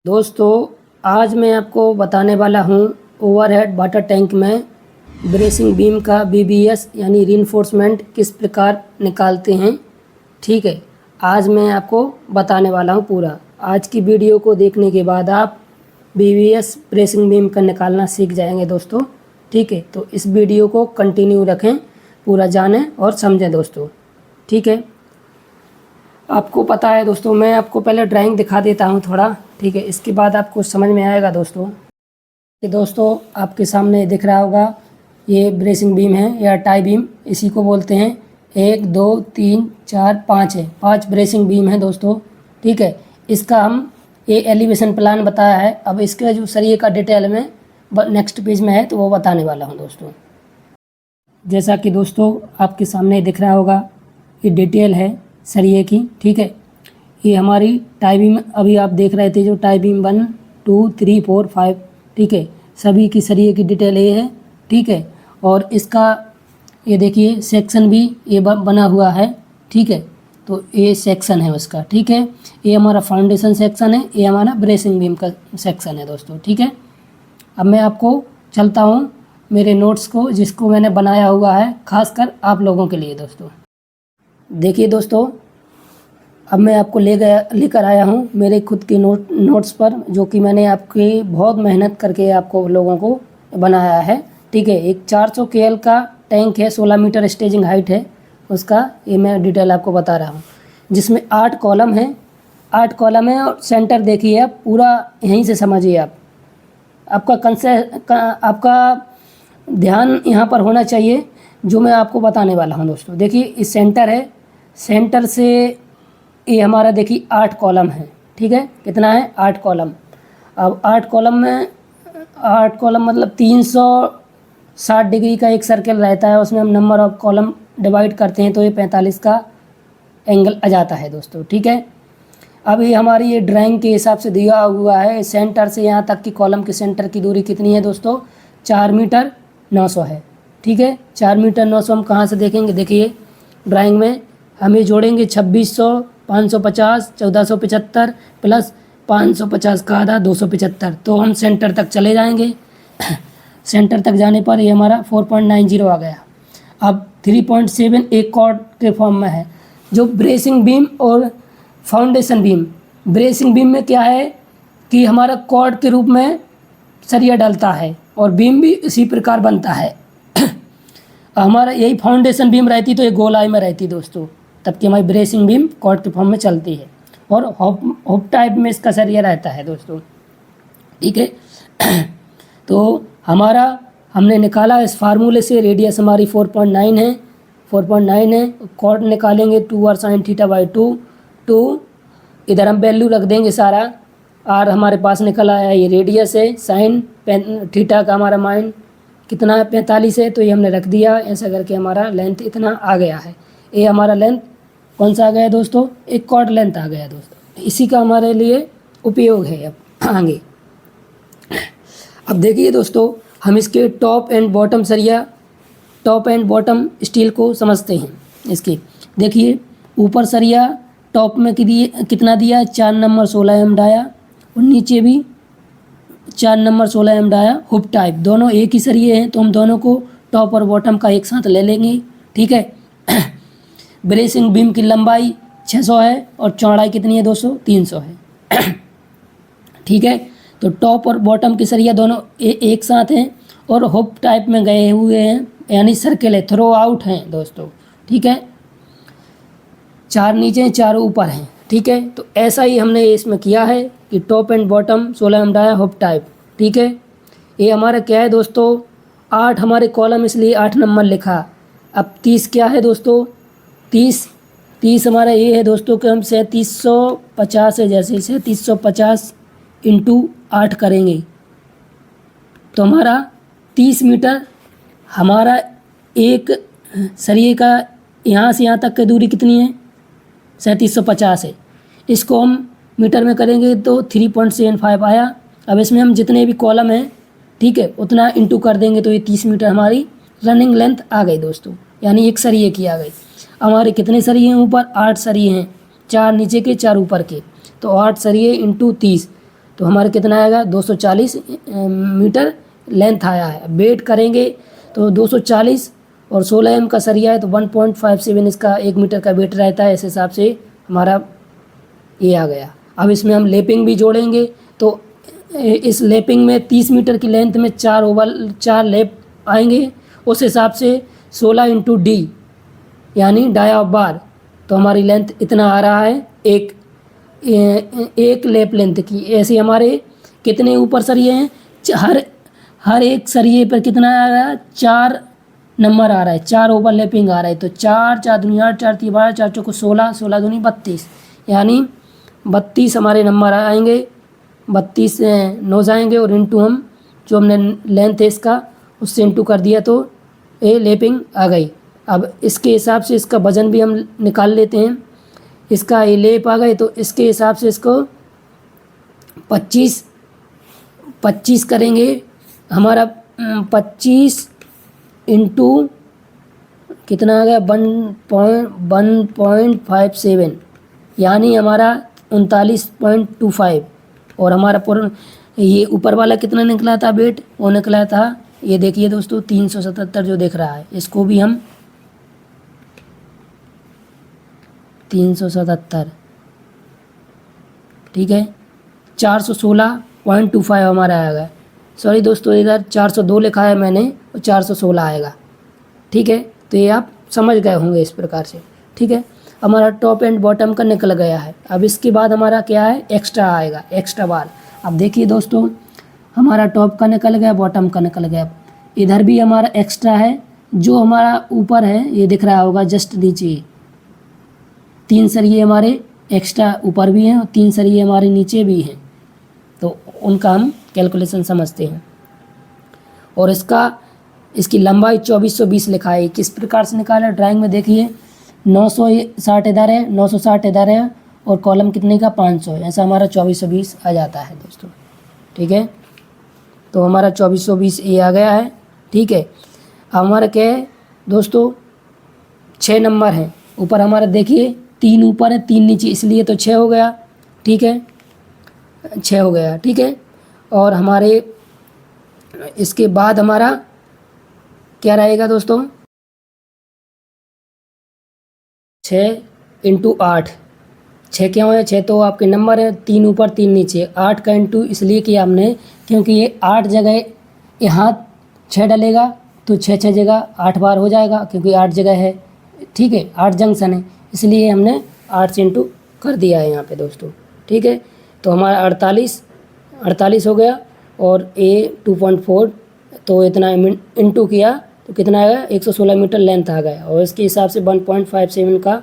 दोस्तों, आज मैं आपको बताने वाला हूँ ओवरहेड वाटर टैंक में ब्रेसिंग बीम का बीबीएस यानी रीइंफोर्समेंट किस प्रकार निकालते हैं। ठीक है, आज मैं आपको बताने वाला हूँ पूरा। आज की वीडियो को देखने के बाद आप बीबीएस ब्रेसिंग बीम का निकालना सीख जाएंगे दोस्तों। ठीक है, तो इस वीडियो को कंटिन्यू रखें, पूरा जानें और समझें दोस्तों। ठीक है, आपको पता है दोस्तों, मैं आपको पहले ड्राइंग दिखा देता हूँ थोड़ा। ठीक है, इसके बाद आपको समझ में आएगा दोस्तों। कि दोस्तों आपके सामने दिख रहा होगा, ये ब्रेसिंग बीम है या टाई बीम, इसी को बोलते हैं। 1 2 3 4 5 है, 5 ब्रेसिंग बीम है दोस्तों। ठीक है, इसका हम ये एलिवेशन प्लान बताया है। अब इसके जो सरिये का डिटेल में नेक्स्ट पेज में है तो वो बताने वाला हूँ दोस्तों। जैसा कि दोस्तों आपके सामने दिख रहा होगा, ये डिटेल है सरिये की। ठीक है, ये हमारी टाई बीम अभी आप देख रहे थे, जो टाई बीम 1 2 3 4 5। ठीक है, सभी की सरिये की डिटेल ये है। ठीक है, और इसका ये देखिए सेक्शन भी ये बना हुआ है। ठीक है, तो ये सेक्शन है उसका। ठीक है, ये हमारा फाउंडेशन सेक्शन है, ये हमारा ब्रेसिंग बीम का सेक्शन है दोस्तों। ठीक है, अब मैं आपको चलता हूँ मेरे नोट्स को, जिसको मैंने बनाया हुआ है खासकर आप लोगों के लिए दोस्तों। देखिए दोस्तों, अब मैं आपको लेकर आया हूँ मेरे खुद के नोट्स पर, जो कि मैंने आपकी बहुत मेहनत करके आपको लोगों को बनाया है। ठीक है, एक 400 KL का टैंक है, 16 मीटर स्टेजिंग हाइट है उसका। ये मैं डिटेल आपको बता रहा हूँ, जिसमें 8 कॉलम है। 8 कॉलम है और सेंटर देखिए आप, पूरा यहीं से समझिए आप। आपका ध्यान यहाँ पर होना चाहिए, जो मैं आपको बताने वाला हूँ दोस्तों। देखिए इस सेंटर है, सेंटर से ये हमारा देखिए 8 कॉलम है। ठीक है, कितना है? 8 कॉलम। अब 8 कॉलम में 8 कॉलम मतलब 360 डिग्री का एक सर्कल रहता है, उसमें हम नंबर ऑफ कॉलम डिवाइड करते हैं तो ये 45 का एंगल आ जाता है दोस्तों। ठीक है, अब ये हमारी ये ड्राइंग के हिसाब से दिया हुआ है। सेंटर से यहाँ तक की कॉलम के सेंटर की दूरी कितनी है दोस्तों? 4 मीटर 900 है। ठीक है, 4 मीटर 900 हम कहाँ से देखेंगे? देखिए ड्राइंग में हमें जोड़ेंगे 2600, 550, 1475 प्लस 550 का आधा 275, तो हम सेंटर तक चले जाएंगे। सेंटर तक जाने पर ये हमारा 4.90 आ गया। अब 3.7 एक कॉर्ड के फॉर्म में है। जो ब्रेसिंग बीम और फाउंडेशन बीम, ब्रेसिंग बीम में क्या है कि हमारा कॉर्ड के रूप में सरिया डलता है और बीम भी इसी प्रकार बनता है। हमारा यही फाउंडेशन बीम रहती तो ये गोलाई में रहती दोस्तों, तब कि हमारी ब्रेसिंग बीम कॉर्ड के फॉर्म में चलती है और हॉप टाइप में इसका सरिया रहता है दोस्तों। ठीक है, तो हमने निकाला इस फार्मूले से, रेडियस हमारी 4.9 है, 4.9 है। कॉर्ड निकालेंगे 2r sin θ/2 2। इधर हम वैल्यू रख देंगे सारा। आर हमारे पास निकल आया, ये रेडियस है। साइन थीटा का हमारा मान कितना है? 45 है, तो ये हमने रख दिया। ऐसा करके हमारा लेंथ इतना आ गया है। ये हमारा लेंथ कौन सा आ गया दोस्तों? एक कॉर्ड लेंथ आ गया दोस्तों। इसी का हमारे लिए उपयोग है अब आगे। अब देखिए दोस्तों, हम इसके टॉप एंड बॉटम सरिया, टॉप एंड बॉटम स्टील को समझते हैं। इसकी देखिए, ऊपर सरिया टॉप में कितना दिया? 4 नंबर 16 mm डाया, और नीचे भी 4 number 16 mm dia. Hook type दोनों एक ही सरिये हैं, तो हम दोनों को टॉप और बॉटम का एक साथ ले लेंगे। ठीक है, ब्रेसिंग बीम की लंबाई 600 है और चौड़ाई कितनी है दोस्तों? 300 है। ठीक है, तो टॉप और बॉटम की सरिया दोनों एक साथ हैं और हुक टाइप में गए हुए हैं, यानी सर्कल है, थ्रो आउट हैं दोस्तों। ठीक है, 4 नीचे हैं, 4 ऊपर हैं। ठीक है, तो ऐसा ही हमने इसमें किया है कि top and bottom 16 mm dia, hook type. ठीक है, ये हमारा क्या है दोस्तों? 8 हमारे कॉलम, इसलिए 8 नंबर लिखा। अब 30 क्या है दोस्तों? 30 हमारा ये है दोस्तों कि हम 3750 है, जैसे 3750 × 8 करेंगे तो हमारा 30 मीटर हमारा एक सरिये का यहाँ से यहाँ तक की दूरी कितनी है? 3750 है। इसको हम मीटर में करेंगे तो 3.75 आया। अब इसमें हम जितने भी कॉलम हैं, ठीक है, उतना इंटू कर देंगे तो ये 30 मीटर हमारी रनिंग लेंथ आ गई दोस्तों, यानी एक सरिये की आ गई। हमारे कितने सरिये हैं ऊपर? 8 सरिये हैं, 4 नीचे के 4 ऊपर के, तो 8 सरिये × 30, तो हमारा कितना आएगा 240 मीटर लेंथ आया है। वेट करेंगे तो 240 और 16 एम का सरिया है तो 1.57 इसका 1 मीटर का वेट रहता है। इस हिसाब से हमारा ये आ गया। अब इसमें हम लेपिंग भी जोड़ेंगे तो इस लेपिंग में 30 मीटर की लेंथ में 4 लेप आएंगे। उस हिसाब से 16 इंटू डी यानी डाई ऑफ बार, तो हमारी लेंथ इतना आ रहा है एक लेप लेंथ की। ऐसे हमारे कितने ऊपर सरिये हैं, हर एक सरिये पर कितना आ रहा है 4 नंबर आ रहा है, 4 ओवरलैपिंग आ रहा है। तो 4 दूनी 8, 4 तीन 12, 4 चौको 16, 16 दूनी 32 यानी 32 हमारे नंबर आएंगे। 32 नोज आएंगे और इंटू हम जो हमने लेंथ है इसका उससे इंटू कर दिया तो ये लेपिंग आ गई। अब इसके हिसाब से इसका वज़न भी हम निकाल लेते हैं। इसका ये लेप आ गए तो इसके हिसाब से इसको 25 करेंगे। हमारा 25 इंटू कितना आ गया 1.57 यानी हमारा 39.25। और हमारा पूरा ये ऊपर वाला कितना निकला था वेट, वो निकला था ये देखिए दोस्तों 377 जो दिख रहा है। इसको भी हम 377 ठीक है 416.25 हमारा आएगा। सॉरी दोस्तों इधर 402 लिखा है मैंने और 416 आएगा। ठीक है तो ये आप समझ गए होंगे इस प्रकार से। ठीक है हमारा टॉप एंड बॉटम का निकल गया है। अब इसके बाद हमारा क्या है एक्स्ट्रा आएगा, एक्स्ट्रा बार। अब देखिए दोस्तों हमारा टॉप का निकल गया, बॉटम का निकल गया। इधर भी हमारा एक्स्ट्रा है, जो हमारा ऊपर है ये दिख रहा होगा जस्ट नीचे 3 सरिये हमारे एक्स्ट्रा ऊपर भी हैं और 3 सरिये हमारे नीचे भी हैं, तो उनका हम कैलकुलेशन समझते हैं। और इसकी लंबाई 2420 लिखा है। किस प्रकार से निकाला है ड्राइंग में देखिए 960 इधर है, 960 इधर है और कॉलम कितने का 500 है। ऐसा हमारा 2420 आ जाता है दोस्तों। ठीक है तो हमारा 2420 ये आ गया है। ठीक है अब हमारा क्या है दोस्तों 6 नंबर हैं ऊपर हमारा, देखिए 3 ऊपर है 3 नीचे, इसलिए तो 6 हो गया। ठीक है 6 हो गया। ठीक है और हमारे इसके बाद हमारा क्या रहेगा दोस्तों 6 इंटू 8। 6 क्या है 6 तो आपके नंबर है, 3 ऊपर 3 नीचे। 8 का इंटू इसलिए किया हमने क्योंकि ये 8 जगह यहाँ 6 डलेगा तो 6 जगह 8 बार हो जाएगा क्योंकि 8 जगह है। ठीक है 8 जंक्शन है इसलिए हमने 8 से इंटू कर दिया है यहाँ पे दोस्तों। ठीक है तो हमारा 48 हो गया और ए 2.4 तो इतना इंटू किया तो कितना आएगा 116 मीटर लेंथ आ गया। और इसके हिसाब से 1.57 का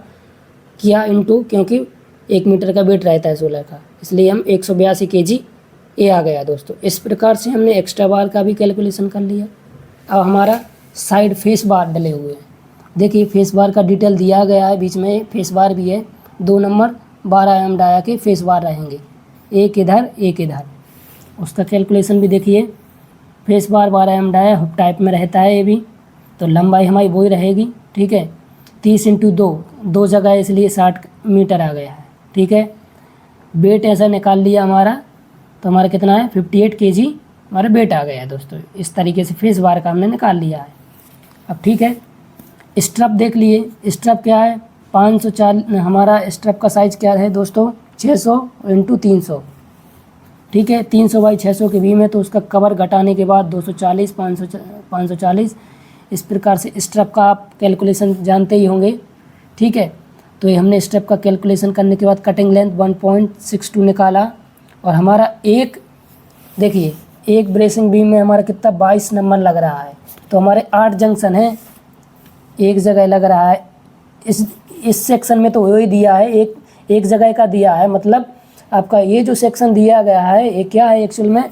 किया इंटू, क्योंकि 1 मीटर का वेट रहता है 16 का, इसलिए हम 182 kg ये आ गया दोस्तों। इस प्रकार से हमने एक्स्ट्रा बार का भी कैलकुलेशन कर लिया। अब हमारा साइड फेस बार डले हुए हैं। देखिए फेस बार का डिटेल दिया गया है, बीच में फेस बार भी है। 2 नंबर 12 एम डाया के फेस बार रहेंगे, एक इधर एक इधर। उसका कैलकुलेशन भी देखिए फेस बार 12 एम डाया हुक टाइप में रहता है ये भी, तो लंबाई हमारी वही रहेगी। ठीक है 30 इंटू 2 जगह इसलिए 60 मीटर आ गया है। ठीक है वेट ऐसा निकाल लिया हमारा तो हमारा कितना है 58 kg हमारा वेट आ गया है दोस्तों। इस तरीके से फेस बार का हमने निकाल लिया है। अब ठीक है स्ट्रप देख लिए। स्ट्रप क्या है 540, हमारा स्ट्रप का साइज़ क्या है दोस्तों 600 इंटू 300। ठीक है 300 बाई 600 के बीम है तो उसका कवर घटाने के बाद 240 540 इस प्रकार से स्ट्रप का आप कैलकुलेशन जानते ही होंगे। ठीक है तो ये हमने स्ट्रप का कैलकुलेशन करने के बाद कटिंग लेंथ 1.62 निकाला। और हमारा एक देखिए एक ब्रेसिंग बीम में हमारा कितना 22 नंबर लग रहा है, तो हमारे 8 जंक्शन है, एक जगह लग रहा है। इस सेक्शन में तो वही दिया है, एक जगह का दिया है, मतलब आपका ये जो सेक्शन दिया गया है ये क्या है एक्चुअल में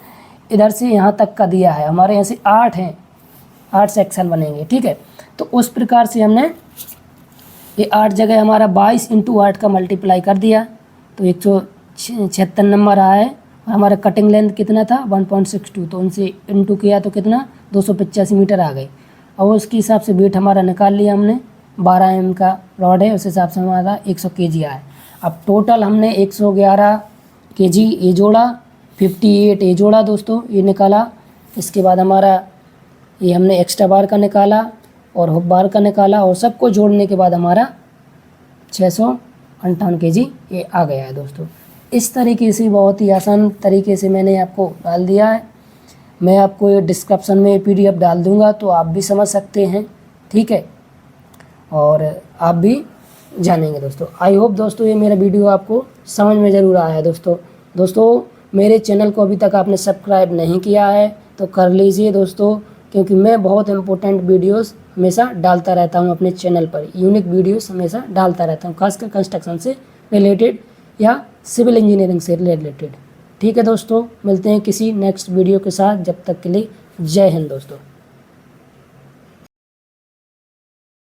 इधर से यहाँ तक का दिया है। हमारे यहाँ से 8 हैं, 8 सेक्शन बनेंगे। ठीक है तो उस प्रकार से हमने ये 8 जगह हमारा 22 इंटू 8 का मल्टीप्लाई कर दिया तो 176 नंबर आया है। और हमारा कटिंग लेंथ कितना था 1.62, तो उनसे इंटू किया तो कितना 285 मीटर आ गई। और उसके हिसाब से वेट हमारा निकाल लिया हमने, 12 एम का रॉड है उस हिसाब से हमारा 100 kg आया। अब टोटल हमने 111 kg ये जोड़ा 58 ये जोड़ा दोस्तों, ये निकाला। इसके बाद हमारा ये हमने एक्स्ट्रा बार का निकाला और हुक बार का निकाला, और सबको जोड़ने के बाद हमारा 658 kg ये आ गया है दोस्तों। इस तरीके से बहुत ही आसान तरीके से मैंने आपको डाल दिया है। मैं आपको ये डिस्क्रिप्शन में PDF डाल दूंगा, तो आप भी समझ सकते हैं, ठीक है, और आप भी जानेंगे दोस्तों। आई होप दोस्तों ये मेरा वीडियो आपको समझ में ज़रूर आया है दोस्तों। मेरे चैनल को अभी तक आपने सब्सक्राइब नहीं किया है तो कर लीजिए दोस्तों, क्योंकि मैं बहुत इंपॉर्टेंट वीडियोस हमेशा डालता रहता हूं अपने चैनल पर। यूनिक वीडियोस हमेशा डालता रहता हूं, खासकर कंस्ट्रक्शन से रिलेटेड या सिविल इंजीनियरिंग से रिलेटेड। ठीक है दोस्तों, मिलते हैं किसी नेक्स्ट वीडियो के साथ। जब तक के लिए जय हिंद दोस्तों।